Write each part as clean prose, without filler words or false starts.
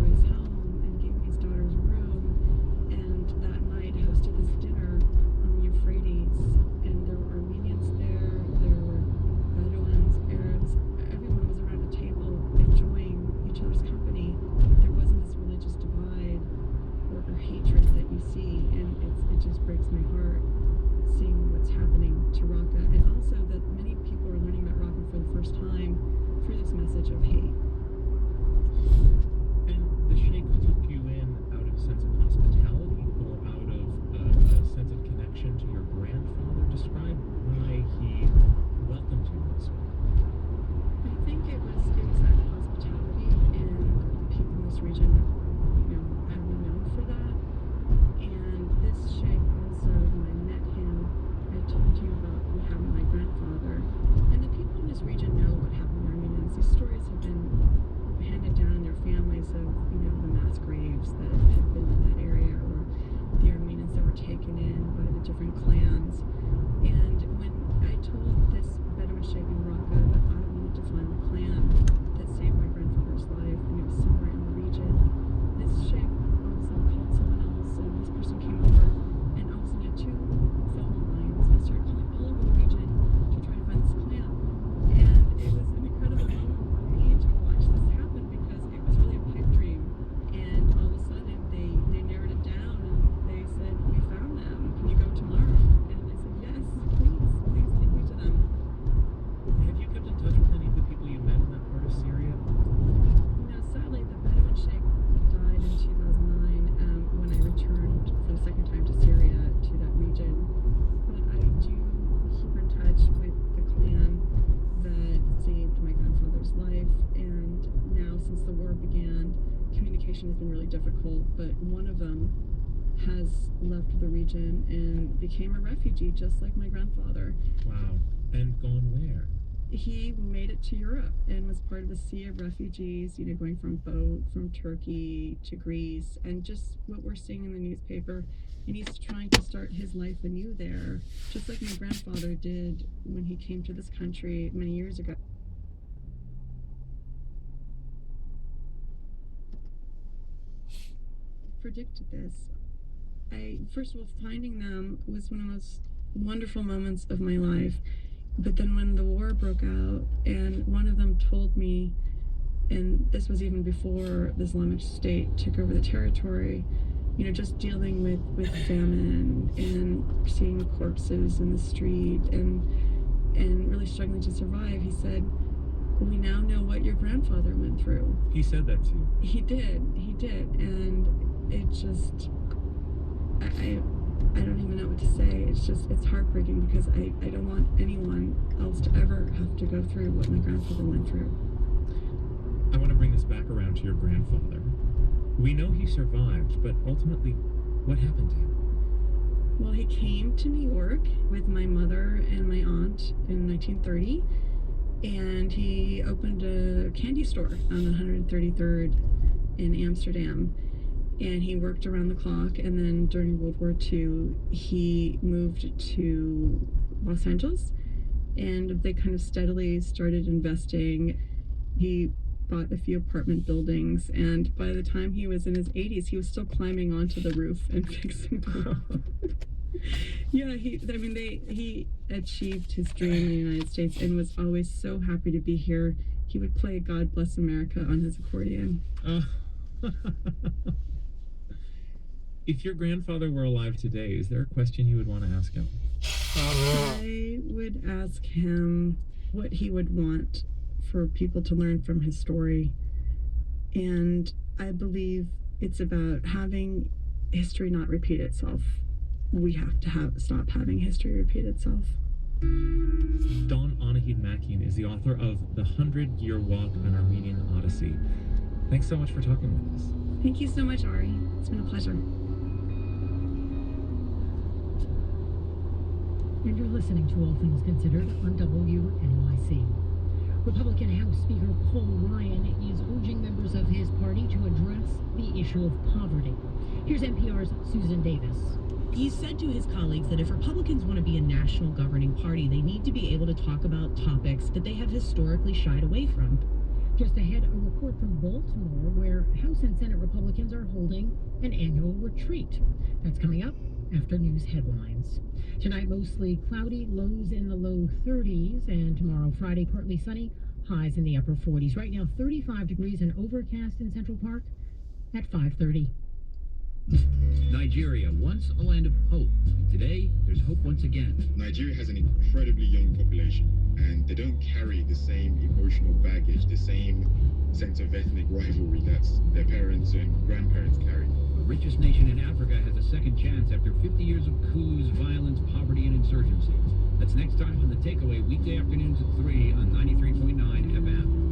his home and gave me his daughter's room, and that night hosted this dinner on the Euphrates, and there were Armenians there, there were Bedouins, Arabs, everyone was around a table enjoying each other's company. There wasn't this religious divide or hatred that you see, and it just breaks my heart seeing what's happening to Raqqa, and also that many people are learning about Raqqa for the first time through this message of hate. And the Sheikh took you in out of a sense of hospitality or out of a sense of connection to your grandfather? Describe why he welcomed you in this way. I think it was out of hospitality, and the people in this region, have been known for that. And this Sheikh also, when I met him, I told him about what happened to my grandfather. And the people in this region know what happened to Armenians. These stories have been handed down in their families of, the mass graves that have been in that area, or the Armenians that were taken in by the different clans. And when I told this Bedouin Sheikh in Raqqa that I wanted to find the clan that saved my grandfather's life, and it was somewhere in the region, this Sheikh all of a sudden called someone else, and this person came over, and all of a sudden had two phone lines, and started calling all over the region to try to find this clan. And it was an incredible moment for me to watch this happen, because it was really a pipe dream. And all of a sudden they narrowed it down, and they said, "We found them. Can you go tomorrow?" And I said, "Yes, please take me to them." Have you kept in touch with any of the people you met in that part of Syria? Sadly, the Bedouin Sheikh died in 2009 when I returned for the second time to Syria, to that region. But I do keep in touch with the clan that saved my grandfather's life, and now since the war began, communication has been really difficult, but one of them has left the region and became a refugee, just like my grandfather. Wow. And gone where? He made it to Europe and was part of the sea of refugees, going from boat from Turkey to Greece, and just what we're seeing in the newspaper. And he's trying to start his life anew there, just like my grandfather did when he came to this country many years ago. Predicted this. First of all, finding them was one of the most wonderful moments of my life. But then when the war broke out, and one of them told me, and this was even before the Islamic State took over the territory, just dealing with famine and seeing corpses in the street and really struggling to survive, he said, "We now know what your grandfather went through." He said that to you? He did, and it just, I don't even know what to say. It's heartbreaking, because I don't want anyone else to ever have to go through what my grandfather went through. I want to bring this back around to your grandfather. We know he survived, but ultimately, what happened to him? Well, he came to New York with my mother and my aunt in 1930, and he opened a candy store on 133rd in Amsterdam. And he worked around the clock, and then during World War II, he moved to Los Angeles, and they kind of steadily started investing. He bought a few apartment buildings, and by the time he was in his 80s, he was still climbing onto the roof and fixing the roof. Yeah, he achieved his dream in the United States and was always so happy to be here. He would play "God Bless America" on his accordion. If your grandfather were alive today, is there a question you would want to ask him? I would ask him what he would want for people to learn from his story. And I believe it's about having history not repeat itself. We have to stop having history repeat itself. Dawn Anahid-Makin is the author of The 100-Year Walk, an Armenian Odyssey. Thanks so much for talking with us. Thank you so much, Ari. It's been a pleasure. And you're listening to All Things Considered on WNYC. Republican House Speaker Paul Ryan is urging members of his party to address the issue of poverty. Here's NPR's Susan Davis. He said to his colleagues that if Republicans want to be a national governing party, they need to be able to talk about topics that they have historically shied away from. Just ahead, a report from Baltimore where House and Senate Republicans are holding an annual retreat. That's coming up after news headlines. Tonight, mostly cloudy, lows in the low 30s, and tomorrow, Friday, partly sunny, highs in the upper 40s. Right now, 35 degrees and overcast in Central Park at 5:30. Nigeria, once a land of hope. Today, there's hope once again. Nigeria has an incredibly young population, and they don't carry the same emotional baggage, the same sense of ethnic rivalry that their parents and grandparents carry. The richest nation in Africa has a second chance after 50 years of coups, violence, poverty, and insurgency. That's next time on The Takeaway, weekday afternoons at 3 on 93.9 FM.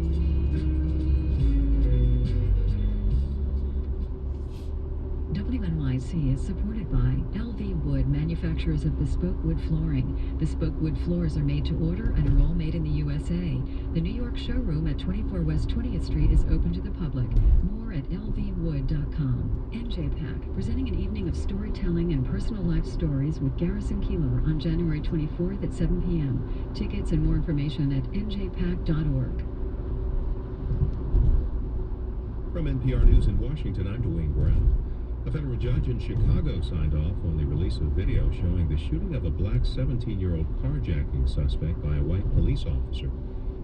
WNYC is supported by LV Wood, manufacturers of bespoke wood flooring. Bespoke wood floors are made to order and are all made in the USA. The New York showroom at 24 West 20th Street is open to the public. More at lvwood.com. NJPAC, presenting an evening of storytelling and personal life stories with Garrison Keillor on January 24th at 7 p.m. Tickets and more information at njpac.org. From NPR News in Washington, I'm Dwayne Brown. A federal judge in Chicago signed off on the release of video showing the shooting of a black 17-year-old carjacking suspect by a white police officer.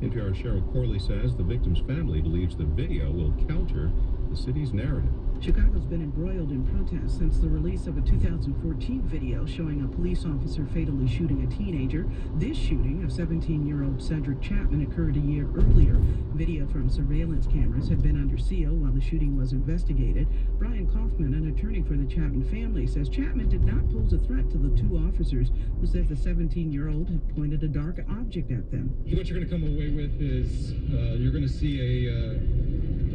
NPR's Cheryl Corley says the victim's family believes the video will counter the city's narrative. Chicago's been embroiled in protests since the release of a 2014 video showing a police officer fatally shooting a teenager. This shooting of 17-year-old Cedric Chapman occurred a year earlier. Video from surveillance cameras had been under seal while the shooting was investigated. Brian Kaufman, an attorney for the Chapman family, says Chapman did not pose a threat to the two officers who said the 17-year-old had pointed a dark object at them. What you're going to come away with is you're going to see a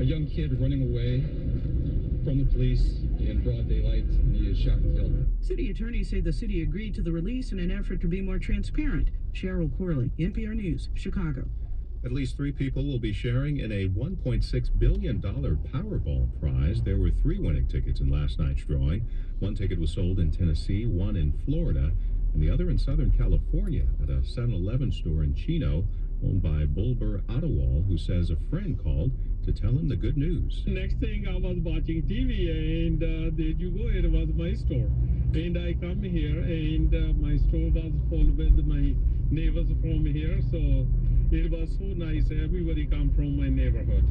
young kid running away from the police in broad daylight, and he is shot and killed. City attorneys say the city agreed to the release in an effort to be more transparent. Cheryl Corley, NPR News, Chicago. At least 3 people will be sharing in a $1.6 billion Powerball prize. There were 3 winning tickets in last night's drawing. 1 ticket was sold in Tennessee, 1 in Florida, and the other in Southern California at a 7-Eleven store in Chino, owned by Bulber Ottawal, who says a friend called to tell him the good news. Next thing, I was watching TV, and there you go, it was my store. And I come here, and my store was full with my neighbors from here, so it was so nice. Everybody come from my neighborhood.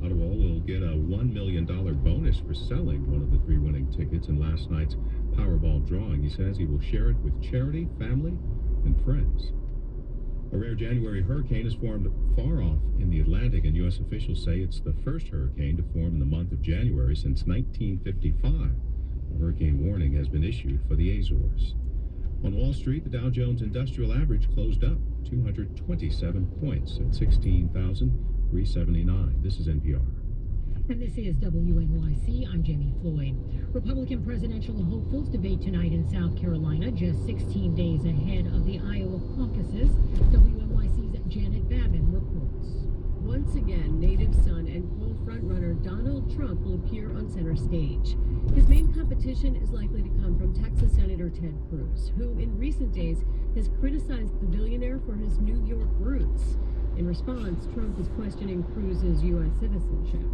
Ottawal will get a $1 million bonus for selling one of the 3 winning tickets in last night's Powerball drawing. He says he will share it with charity, family, and friends. A rare January hurricane has formed far off in the Atlantic, and U.S. officials say it's the first hurricane to form in the month of January since 1955. A hurricane warning has been issued for the Azores. On Wall Street, the Dow Jones Industrial Average closed up 227 points at 16,379. This is NPR. And this is WNYC. I'm Jamie Floyd. Republican presidential hopefuls debate tonight in South Carolina, just 16 days ahead of the Iowa caucuses. WNYC's Janet Babin reports. Once again, native son and poll frontrunner Donald Trump will appear on center stage. His main competition is likely to come from Texas Senator Ted Cruz, who in recent days has criticized the billionaire for his New York roots. In response, Trump is questioning Cruz's U.S. citizenship.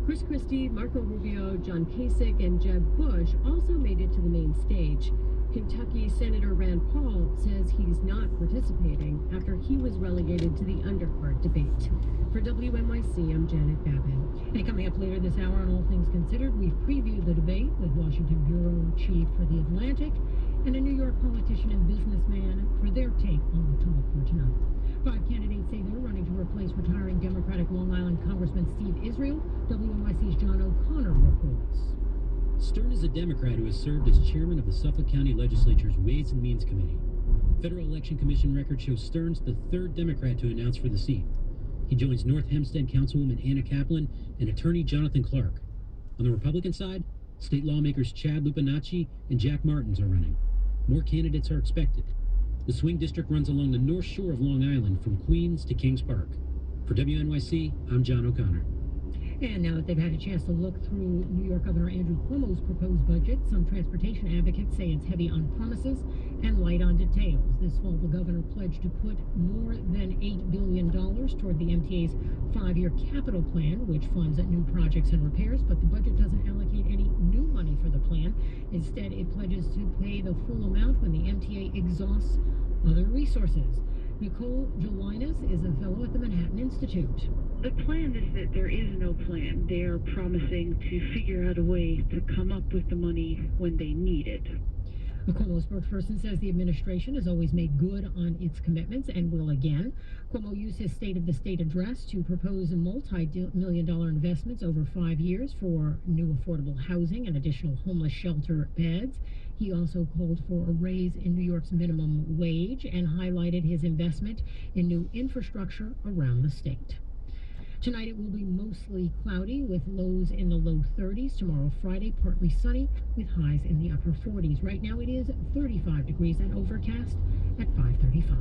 Chris Christie, Marco Rubio, John Kasich, and Jeb Bush also made it to the main stage. Kentucky Senator Rand Paul says he's not participating after he was relegated to the undercard debate. For WNYC, I'm Janet Babin. And coming up later this hour on All Things Considered, we've previewed the debate with Washington Bureau Chief for The Atlantic and a New York politician and businessman for their take on the talk for tonight. 5 candidates say they're running to replace retiring Democratic Long Island Congressman Steve Israel. WNYC's John O'Connor reports. Stern is a Democrat who has served as chairman of the Suffolk County Legislature's Ways and Means Committee. Federal Election Commission record shows Stern's the 3rd Democrat to announce for the seat. He joins North Hempstead Councilwoman Anna Kaplan and attorney Jonathan Clark. On the Republican side, state lawmakers Chad Lupinacci and Jack Martins are running. More candidates are expected. The swing district runs along the north shore of Long Island from Queens to Kings Park. For WNYC, I'm John O'Connor. And now that they've had a chance to look through New York Governor Andrew Cuomo's proposed budget, some transportation advocates say it's heavy on promises and light on details. This fall, the governor pledged to put more than $8 billion toward the MTA's 5-year capital plan, which funds new projects and repairs, but the budget doesn't allocate any new money for the plan. Instead, it pledges to pay the full amount when the MTA exhausts other resources. Nicole Jolinas is a fellow at the Manhattan Institute. The plan is that there is no plan. They are promising to figure out a way to come up with the money when they need it. A Cuomo spokesperson says the administration has always made good on its commitments and will again. Cuomo used his State of the State address to propose multi-million-dollar investments over 5 years for new affordable housing and additional homeless shelter beds. He also called for a raise in New York's minimum wage and highlighted his investment in new infrastructure around the state. Tonight it will be mostly cloudy with lows in the low 30s. Tomorrow, Friday, partly sunny with highs in the upper 40s. Right now it is 35 degrees and overcast at 5:35.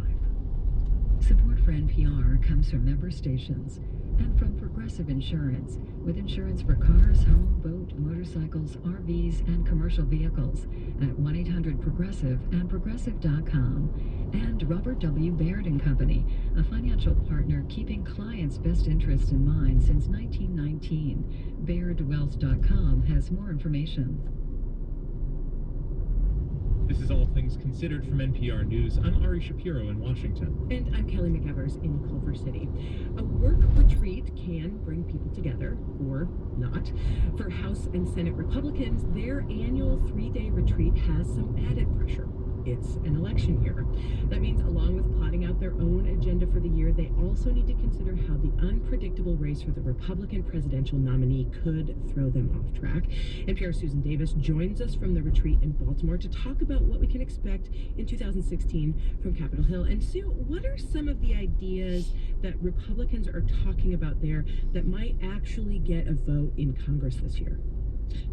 Support for NPR comes from member stations and from Progressive Insurance, with insurance for cars, home, boat, motorcycles, RVs, and commercial vehicles at 1-800-PROGRESSIVE and Progressive.com. And Robert W. Baird & Company, a financial partner keeping clients' best interests in mind since 1919. BairdWealth.com has more information. This is All Things Considered from NPR News. I'm Ari Shapiro in Washington. And I'm Kelly McEvers in Culver City. A work retreat can bring people together, or not. For House and Senate Republicans, their annual 3-day retreat has some added pressure. It's an election year. That means along with plotting out their own agenda for the year, they also need to consider how the unpredictable race for the Republican presidential nominee could throw them off track. NPR's Susan Davis joins us from the retreat in Baltimore to talk about what we can expect in 2016 from Capitol Hill. And Sue, what are some of the ideas that Republicans are talking about there that might actually get a vote in Congress this year?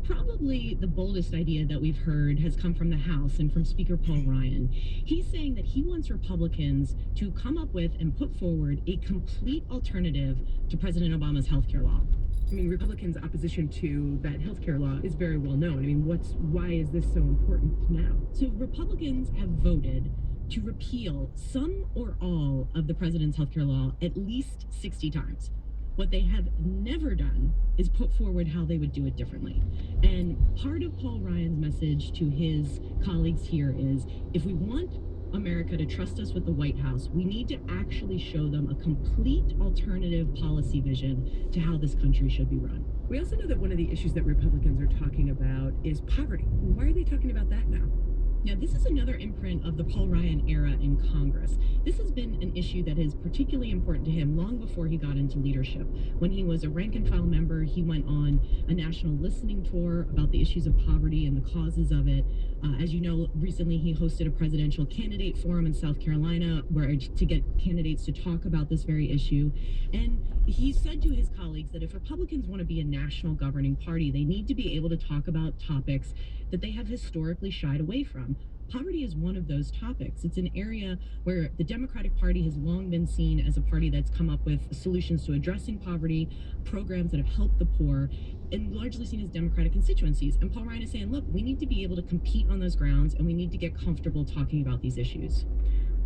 Probably the boldest idea that we've heard has come from the House and from Speaker Paul Ryan. He's saying that he wants Republicans to come up with and put forward a complete alternative to President Obama's healthcare law. I mean, Republicans' opposition to that healthcare law is very well known. I mean, why is this so important now? So Republicans have voted to repeal some or all of the president's healthcare law at least 60 times. What they have never done is put forward how they would do it differently. And part of Paul Ryan's message to his colleagues here is, if we want America to trust us with the White House, we need to actually show them a complete alternative policy vision to how this country should be run. We also know that one of the issues that Republicans are talking about is poverty. Why are they talking about that now? Now, this is another imprint of the Paul Ryan era in Congress. This has been an issue that is particularly important to him long before he got into leadership. When he was a rank-and-file member, he went on a national listening tour about the issues of poverty and the causes of it. As you know, recently he hosted a presidential candidate forum in South Carolina to get candidates to talk about this very issue. And he said to his colleagues that if Republicans want to be a national governing party, they need to be able to talk about topics that they have historically shied away from. Poverty is one of those topics. It's an area where the Democratic Party has long been seen as a party that's come up with solutions to addressing poverty, programs that have helped the poor, and largely seen as Democratic constituencies. And Paul Ryan is saying, look, we need to be able to compete on those grounds, and we need to get comfortable talking about these issues.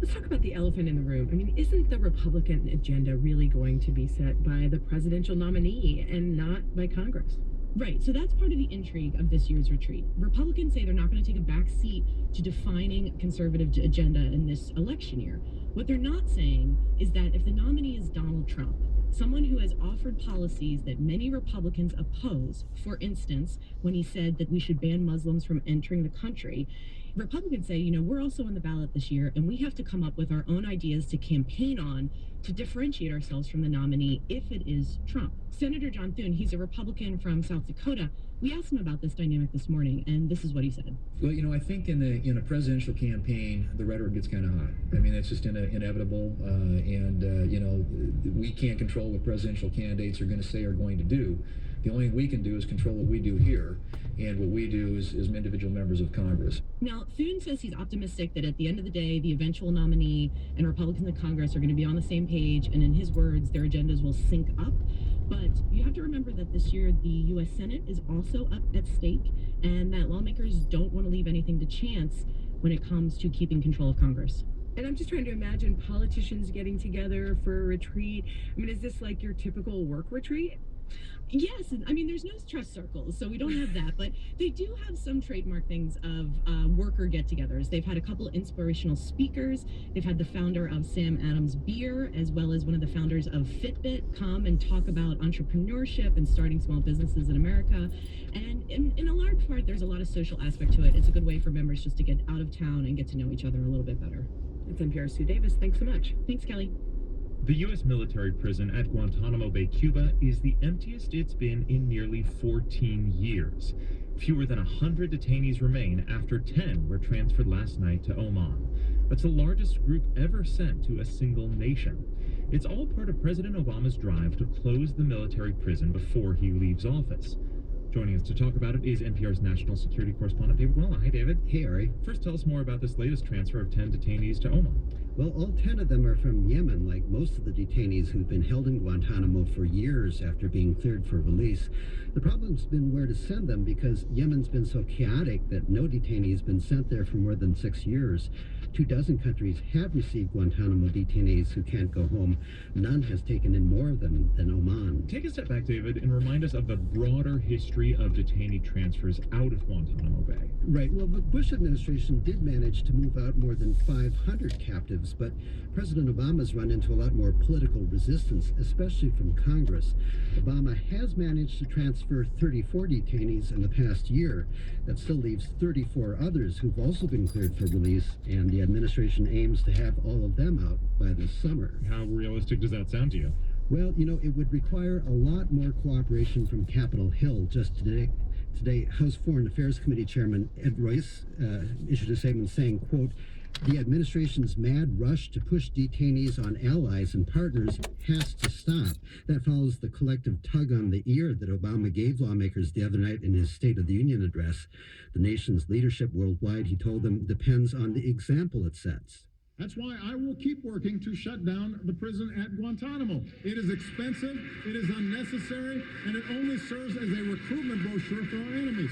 Let's talk about the elephant in the room. I mean, isn't the Republican agenda really going to be set by the presidential nominee and not by Congress? Right, so that's part of the intrigue of this year's retreat. Republicans say they're not going to take a back seat to defining conservative agenda in this election year. What they're not saying is that if the nominee is Donald Trump, someone who has offered policies that many Republicans oppose, for instance, when he said that we should ban Muslims from entering the country, Republicans say, we're also on the ballot this year, and we have to come up with our own ideas to campaign on to differentiate ourselves from the nominee if it is Trump. Senator John Thune, he's a Republican from South Dakota. We asked him about this dynamic this morning, and this is what he said. Well, I think in a presidential campaign, the rhetoric gets kind of hot. I mean, that's just inevitable, and we can't control what presidential candidates are going to say or going to do. The only thing we can do is control what we do here, and what we do is individual members of Congress. Now, Thune says he's optimistic that at the end of the day, the eventual nominee and Republicans in Congress are going to be on the same page, and in his words, their agendas will sync up. But you have to remember that this year the U.S. Senate is also up at stake, and that lawmakers don't want to leave anything to chance when it comes to keeping control of Congress. And I'm just trying to imagine politicians getting together for a retreat. I mean, is this like your typical work retreat? Yes, I mean, there's no trust circles, so we don't have that, but they do have some trademark things of worker get-togethers. They've had a couple inspirational speakers. They've had the founder of Sam Adams Beer, as well as one of the founders of Fitbit, come and talk about entrepreneurship and starting small businesses in America. And in a large part, there's a lot of social aspect to it. It's a good way for members just to get out of town and get to know each other a little bit better. That's NPR's Sue Davis. Thanks so much. Thanks, Kelly. The U.S. military prison at Guantanamo Bay, Cuba, is the emptiest it's been in nearly 14 years. Fewer than 100 detainees remain after 10 were transferred last night to Oman. That's the largest group ever sent to a single nation. It's all part of President Obama's drive to close the military prison before he leaves office. Joining us to talk about it is NPR's national security correspondent, David Wella. Hi, David. Hey, Ari. First, tell us more about this latest transfer of 10 detainees to Oman. Well, all 10 of them are from Yemen, like most of the detainees who've been held in Guantanamo for years after being cleared for release. The problem's been where to send them because Yemen's been so chaotic that no detainee's been sent there for more than 6 years. 24 countries have received Guantanamo detainees who can't go home. None has taken in more of them than Oman. Take a step back, David, and remind us of the broader history of detainee transfers out of Guantanamo Bay. Right. Well, the Bush administration did manage to move out more than 500 captives, but President Obama's run into a lot more political resistance, especially from Congress. Obama has managed to transfer 34 detainees in the past year. That still leaves 34 others who've also been cleared for release, and the administration aims to have all of them out by this summer. How realistic does that sound to you? Well, you know, it would require a lot more cooperation from Capitol Hill. Just today, House Foreign Affairs Committee Chairman Ed Royce issued a statement saying, quote, "The administration's mad rush to push detainees on allies and partners has to stop." That follows the collective tug on the ear that Obama gave lawmakers the other night in his State of the Union address. The nation's leadership worldwide, he told them, depends on the example it sets. That's why I will keep working to shut down the prison at Guantanamo. It is expensive, it is unnecessary, and it only serves as a recruitment brochure for our enemies.